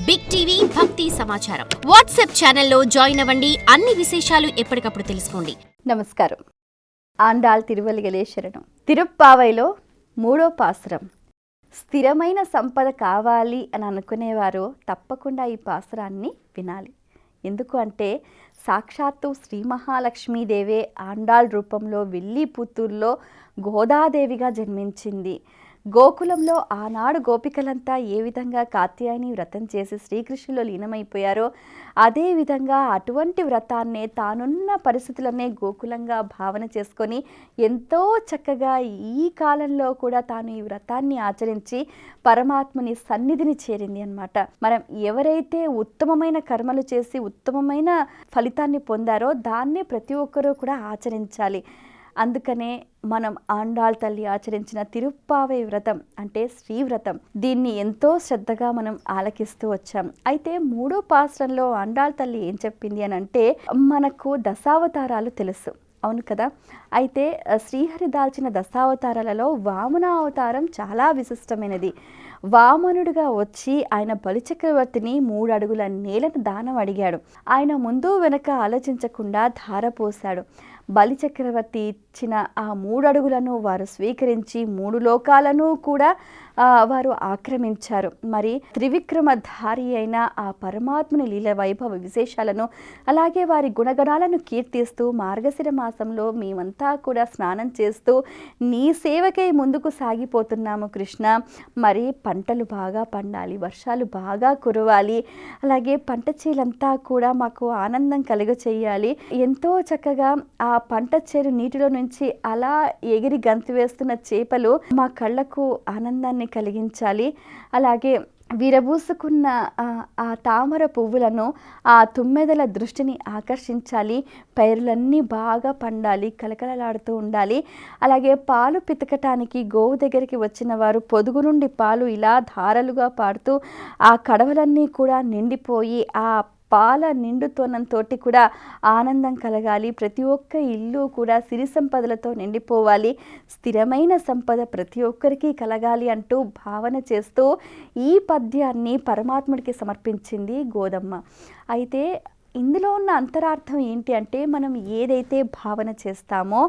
Big TV భక్తి సమాచారం WhatsApp ఛానల్లో జాయిన్ అవ్వండి. అన్ని విశేషాలు ఎప్పటికప్పుడు తెలుసుకోండి. నమస్కారం. ఆండాళ్ తిరువలిగలే శరణం. తిరుప్పావైలో 3వ పాసురం. స్థిరమైన సంపద కావాలి అని అనుకునేవారు తప్పకుండా ఈ పాసురాన్ని వినాలి. ఎందుకు అంటే సాక్షాత్తు శ్రీ మహాలక్ష్మీదేవే ఆండాళ్ రూపంలో విల్లీపుత్తూరులో గోదాదేవిగా జన్మించింది. గోకులంలో ఆనాడు గోపికలంతా ఏ విధంగా కాత్యాయని వ్రతం చేసి శ్రీకృష్ణులో లీనమైపోయారో అదేవిధంగా అటువంటి వ్రతాన్నే తానున్న పరిస్థితులనే గోకులంగా భావన చేసుకొని ఎంతో చక్కగా ఈ కాలంలో కూడా తాను ఈ వ్రతాన్ని ఆచరించి పరమాత్మని సన్నిధిని చేరింది అన్నమాట. మనం ఎవరైతే ఉత్తమమైన కర్మలు చేసి ఉత్తమమైన ఫలితాన్ని పొందారో దాన్నే ప్రతి ఒక్కరూ కూడా ఆచరించాలి. అందుకనే మనం ఆండాళ్ తల్లి ఆచరించిన తిరుప్పావై వ్రతం అంటే శ్రీవ్రతం, దీన్ని ఎంతో శ్రద్ధగా మనం ఆలకిస్తూ వచ్చాం. అయితే 3వ పాసురంలో ఆండాళ్ తల్లి ఏం చెప్పింది అని అంటే, మనకు దశావతారాలు తెలుసు, అవును కదా. అయితే శ్రీహరి దాల్చిన దశావతారాలలో వామన అవతారం చాలా విశిష్టమైనది. వామనుడిగా వచ్చి ఆయన బలిచక్రవర్తిని 3 అడుగుల నేలను దానం అడిగాడు. ఆయన ముందు వెనక ఆలోచించకుండా ధారపోశాడు. బలిచక్రవర్తి ఇచ్చిన ఆ 3 అడుగులను వారు స్వీకరించి 3 లోకాలను కూడా వారు ఆక్రమించారు. మరి త్రివిక్రమధారి అయిన ఆ పరమాత్మని లీల వైభవ విశేషాలను అలాగే వారి గుణగణాలను కీర్తిస్తూ మార్గశిర మాసంలో మేమంతా కూడా స్నానం చేస్తూ నీ సేవకై ముందుకు సాగిపోతున్నాము కృష్ణ. మరి పంటలు బాగా పండాలి, వర్షాలు బాగా కురవాలి, అలాగే పంట చేలంతా కూడా మాకు ఆనందం కలుగచేయాలి. ఎంతో చక్కగా ఆ పంట చేరు నీటిలో నుంచి అలా ఎగిరి గంతు వేస్తున్న చేపలు మా కళ్ళకు ఆనందాన్ని కలిగించాలి. అలాగే విరబూసుకున్న ఆ తామర పువ్వులను ఆ తుమ్మెదల దృష్టిని ఆకర్షించాలి. పైరులన్నీ బాగా పండాలి, కలకలలాడుతూ ఉండాలి. అలాగే పాలు పితకటానికి గోవు దగ్గరికి వచ్చిన వారు పొదుగు నుండి పాలు ఇలా ధారలుగా పాడుతూ ఆ కడవలన్నీ కూడా నిండిపోయి ఆ పాల నిండుతోనంతో కూడా ఆనందం కలగాలి. ప్రతి ఒక్క ఇల్లు కూడా సిరి సంపదలతో నిండిపోవాలి, స్థిరమైన సంపద ప్రతి ఒక్కరికి కలగాలి అంటూ భావన చేస్తూ ఈ పద్యాన్ని పరమాత్ముడికి సమర్పించింది గోదమ్మ. అయితే ఇందులో ఉన్న అంతరార్థం ఏంటి అంటే, మనం ఏదైతే భావన చేస్తామో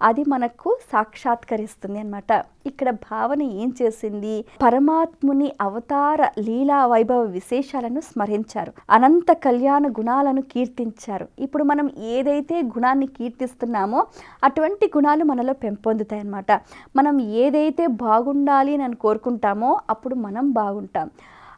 అది మనకు సాక్షాత్కరిస్తుంది అన్నమాట. ఇక్కడ భావన ఏం చేసింది, పరమాత్ముని అవతార లీలా వైభవ విశేషాలను స్మరించారు, అనంత కళ్యాణ గుణాలను కీర్తించారు. ఇప్పుడు మనం ఏదైతే గుణాన్ని కీర్తిస్తున్నామో అటువంటి గుణాలు మనలో పెంపొందుతాయి అన్నమాట. మనం ఏదైతే బాగుండాలి అని కోరుకుంటామో అప్పుడు మనం బాగుంటాం.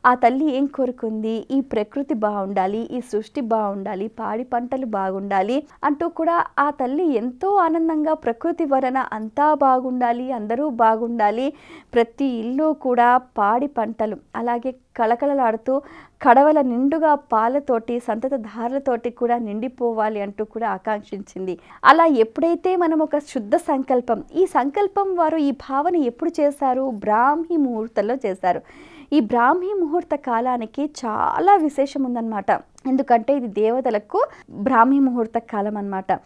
ఆ తల్లి ఏం కోరుకుంది, ఈ ప్రకృతి బాగుండాలి, ఈ సృష్టి బాగుండాలి, పాడి పంటలు బాగుండాలి అంటూ కూడా ఆ తల్లి ఎంతో ఆనందంగా ప్రకృతి వలన అంతా బాగుండాలి, అందరూ బాగుండాలి, ప్రతి ఇల్లు కూడా పాడి పంటలు అలాగే కళకళలాడుతూ కడవల నిండుగా పాలతోటి సంతత ధారలతోటి కూడా నిండిపోవాలి అంటూ కూడా ఆకాంక్షించింది. అలా ఎప్పుడైతే మనం ఒక శుద్ధ సంకల్పం, ఈ సంకల్పం వారు ఈ భావన ఎప్పుడు చేశారు, బ్రాహ్మీ ముహూర్తంలో చేశారు. ఈ బ్రాహ్మీ ముహూర్త కాలానికి చాలా విశేషం ఉందన్నమాట. ఎందుకంటే ఇది దేవతలకు బ్రాహ్మీ ముహూర్త కాలం అన్నమాట.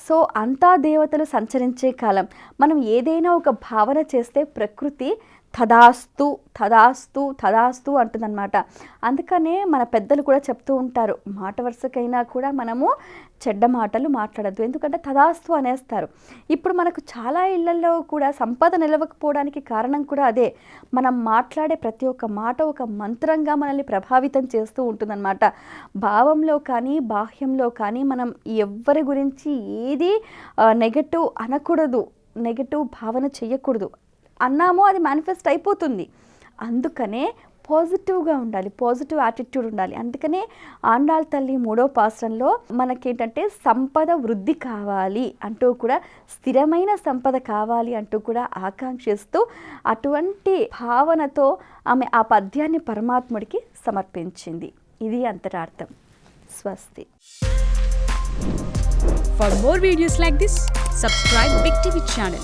సో అంతా దేవతలు సంచరించే కాలం. మనం ఏదైనా ఒక భావన చేస్తే ప్రకృతి తదాస్తు తదాస్తు తదాస్తు అంటుందన్నమాట. అందుకనే మన పెద్దలు కూడా చెప్తూ ఉంటారు, మాట వరుసకైనా కూడా మనము చెడ్డ మాటలు మాట్లాడద్దు, ఎందుకంటే తదాస్తు అనేస్తారు. ఇప్పుడు మనకు చాలా ఇళ్లలో కూడా సంపద నిలవకపోవడానికి కారణం కూడా అదే. మనం మాట్లాడే ప్రతి ఒక్క మాట ఒక మంత్రంగా మనల్ని ప్రభావితం చేస్తూ ఉంటుందన్నమాట. భావంలో కానీ బాహ్యంలో కానీ మనం ఎవ్వరి గురించి ఏది నెగటివ్ అనకూడదు, నెగటివ్ భావన చేయకూడదు. అన్నామో అది మేనిఫెస్ట్ అయిపోతుంది. అందుకనే పాజిటివ్గా ఉండాలి, పాజిటివ్ యాటిట్యూడ్ ఉండాలి. అందుకనే ఆండాళ్ తల్లి 3వ పాసురంలో మనకేంటంటే సంపద వృద్ధి కావాలి అంటూ కూడా, స్థిరమైన సంపద కావాలి అంటూ కూడా ఆకాంక్షిస్తూ అటువంటి భావనతో ఆమె ఆ పద్యాన్ని పరమాత్ముడికి సమర్పించింది. ఇది అంతరార్థం. స్వస్తి. For more videos like this, subscribe Big TV channel.